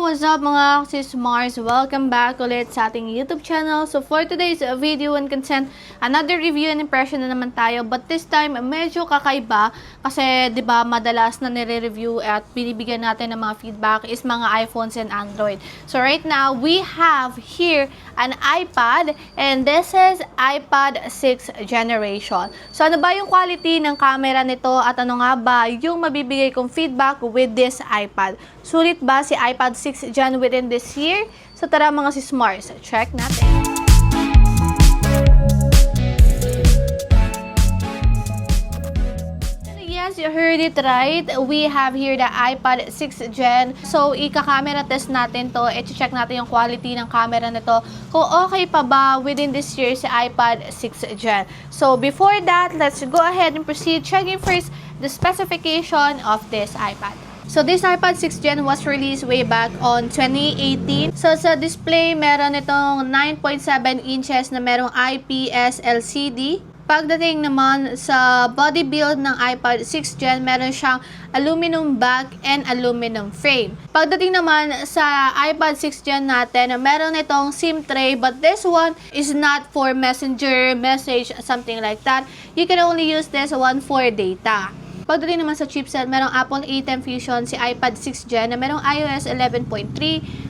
what's up mga sis Mars? Welcome back ulit sa ating YouTube channel. So for today's video and content, another review and impression na naman tayo. But this time, medyo kakaiba kasi 'di ba madalas na nire-review at binibigyan natin ng mga feedback is mga iPhones and Android. So right now, we have here an iPad and this is iPad 6th generation. So ano ba yung quality ng camera nito at ano nga ba yung mabibigay kong feedback with this iPad? Sulit ba si iPad 6th Gen within this year? So tara mga sis Mars, check natin. Yes, you heard it right. We have here the iPad 6th Gen. So, ika-camera test natin to. I-check natin yung quality ng camera nito. Kung okay pa ba within this year si iPad 6th Gen. So, before that, let's go ahead and proceed checking first the specification of this iPad. So, this iPad 6th Gen was released way back on 2018. So, sa display, meron itong 9.7 inches na merong IPS LCD. Pagdating naman sa body build ng iPad 6th Gen, meron siyang aluminum back and aluminum frame. Pagdating naman sa iPad 6th Gen natin, meron itong SIM tray, but this one is not for messenger, message, something like that. You can only use this one for data. Pagdating naman sa chipset, merong Apple A10 Fusion si iPad 6th Gen na merong iOS 11.3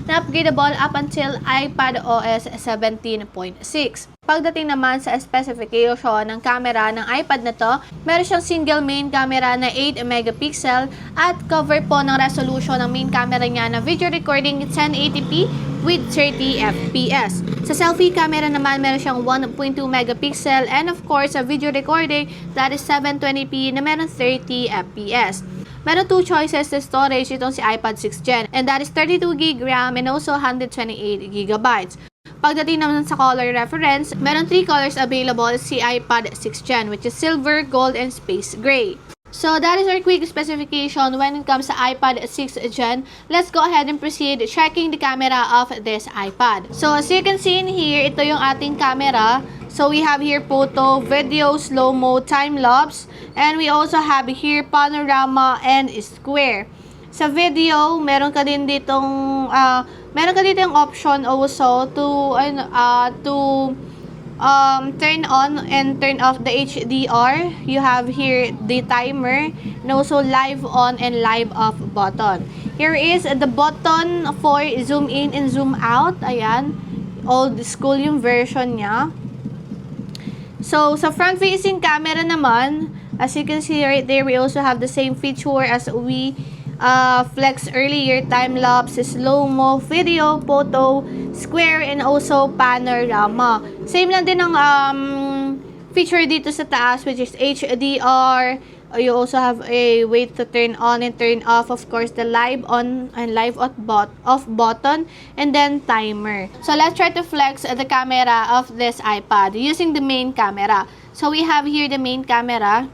na upgradable up until iPad OS 17.6. Pagdating naman sa specification ng camera ng iPad na to, meron siyang single main camera na 8 megapixel at cover po ng resolution ng main camera niya na video recording 1080p with 30 fps. Sa selfie camera naman, meron siyang 1.2 megapixel and of course, sa video recording, that is 720p na meron 30 fps. Meron two choices sa storage itong si iPad 6th Gen and that is 32GB RAM and also 128GB. Pagdating naman sa color reference, meron 3 colors available si iPad 6th Gen which is silver, gold, and space gray. So that is our quick specification when it comes to iPad 6th Gen. Let's go ahead and proceed checking the camera of this iPad. So as you can see in here, ito yung ating camera. So we have here photo, video, slow-mo, time-lapse, and we also have here panorama and square. Sa video, meron ka din ditong option also to turn on and turn off the HDR. You have here the timer and also live on and live off button. Here is the button for zoom in and zoom out. Ayan, old school yung version niya. So sa front facing camera naman, as you can see right there, we also have the same feature as we flex earlier, time-lapse, slow-mo, video, photo, square, and also panorama. Same lang din ang feature dito sa taas, which is HDR. You also have a way to turn on and turn off, of course, the live on and live off button, and then timer. So let's try to flex the camera of this iPad using the main camera. So we have here the main camera.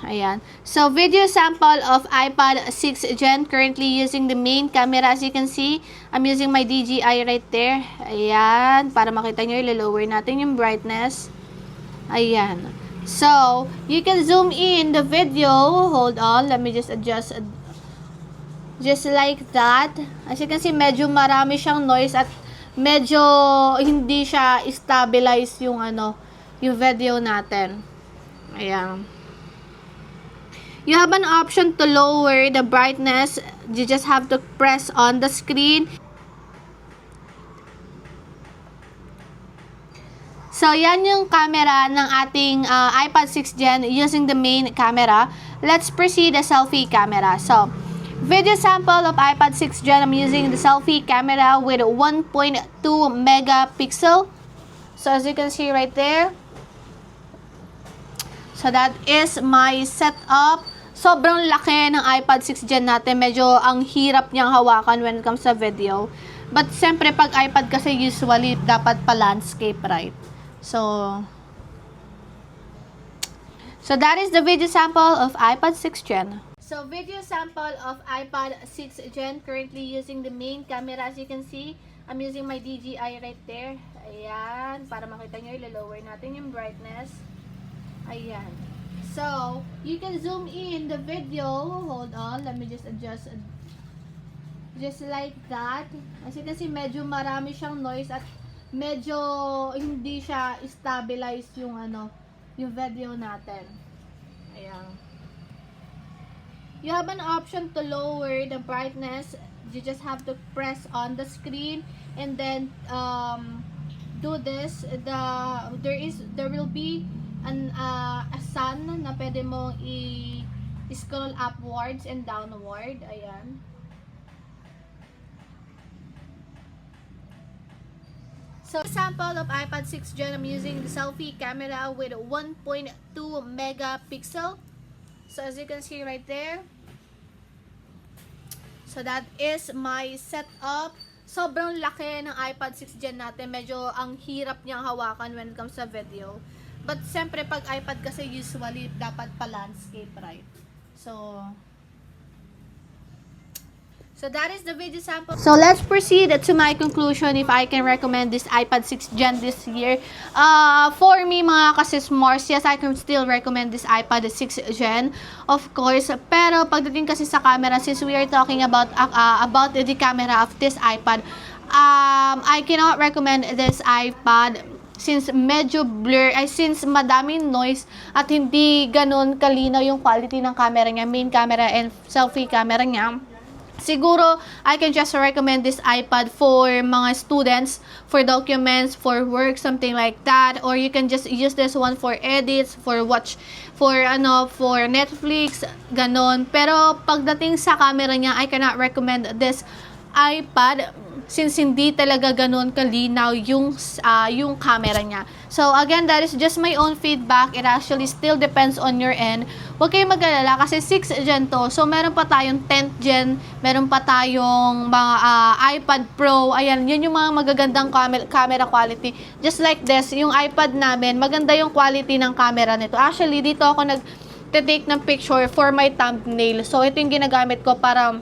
Ayan. So, video sample of iPad 6th Gen currently using the main camera. As you can see, I'm using my DJI right there. Ayan. Para makita nyo, lower natin yung brightness. Ayan. So, you can zoom in the video. Hold on. Let me just adjust. Just like that. As you can see, medyo marami siyang noise at medyo hindi siya stabilize yung yung video natin. Ayan. You have an option to lower the brightness. You just have to press on the screen. So, yan yung camera ng ating iPad 6th Gen using the main camera. Let's proceed the selfie camera. So, video sample of iPad 6th Gen. I'm using the selfie camera with 1.2 megapixel. So, as you can see right there. So, that is my setup. Sobrang laki ng iPad 6th Gen natin. Medyo ang hirap niyang hawakan when it comes sa video. But, siyempre, pag iPad kasi usually dapat pa landscape, right? So that is the video sample of iPad 6th Gen. So, video sample of iPad 6th Gen currently using the main camera. As you can see, I'm using my DJI right there. Ayan. Para makita nyo, lower natin yung brightness. Ayan. So, you can zoom in the video. Hold on. Let me just adjust Just like that. As you can see, medyo marami siyang noise at medyo hindi siya stabilize yung yung video natin. Ayan. You have an option to lower the brightness. You just have to press on the screen and then do this. There will be a sun na pwede mo i-scroll upwards and downward. Ayan. So, sample of iPad 6 Gen, I'm using the selfie camera with 1.2 megapixel. So, as you can see right there, so that is my setup. Sobrang laki ng iPad 6 Gen natin. Medyo ang hirap niyang hawakan when it comes sa video. But siyempre pag iPad kasi usually dapat pa landscape, right? So that is the video sample. So let's proceed to my conclusion if I can recommend this iPad 6 Gen this year. For me mga kasismores, yes, I can still recommend this iPad 6 Gen, of course. Pero pagdating kasi sa camera, since we are talking about the camera of this iPad, I cannot recommend this iPad since medyo blur, since madaming noise at hindi ganun kalinaw yung quality ng camera niya, main camera and selfie camera niya. Siguro, I can just recommend this iPad for mga students, for documents, for work, something like that. Or you can just use this one for edits, for Netflix, ganon. Pero, pagdating sa camera niya, I cannot recommend this iPad since hindi talaga ganun kalinaw yung camera niya. So, again, that is just my own feedback. It actually still depends on your end. Huwag kayong mag-alala kasi 6th Gen to. So, meron pa tayong 10th Gen, meron pa tayong mga iPad Pro. Ayan, yun yung mga magagandang camera quality. Just like this, yung iPad namin, maganda yung quality ng camera nito. Actually, dito ako nag-take ng picture for my thumbnail. So, ito yung ginagamit ko para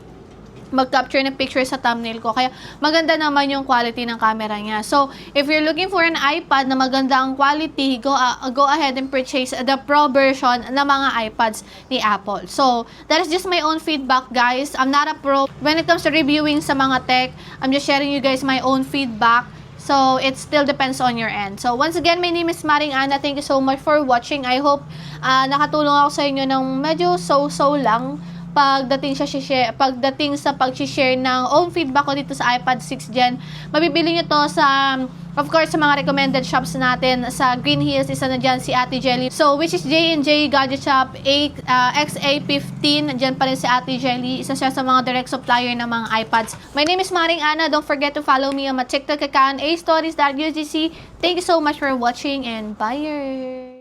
mag-capture ng picture sa thumbnail ko. Kaya maganda naman yung quality ng camera niya. So, if you're looking for an iPad na maganda ang quality, go ahead and purchase the Pro version ng mga iPads ni Apple. So, that is just my own feedback, guys. I'm not a pro when it comes to reviewing sa mga tech. I'm just sharing you guys my own feedback. So, it still depends on your end. So, once again, my name is Maring Ana. Thank you so much for watching. I hope nakatulong ako sa inyo ng medyo so-so lang pagdating sa pag-share ng own feedback ko dito sa iPad 6 Gen. Mabibili nyo to sa, of course, sa mga recommended shops natin. Sa Green Hills, isa na dyan si Ate Jelly. So, which is J&J Gadget Shop XA15. Dyan pa rin si Ate Jelly. Isa siya sa mga direct supplier ng mga iPads. My name is Maring Ana. Don't forget to follow me on my TikTok account, astories.ugc. Thank you so much for watching and bye!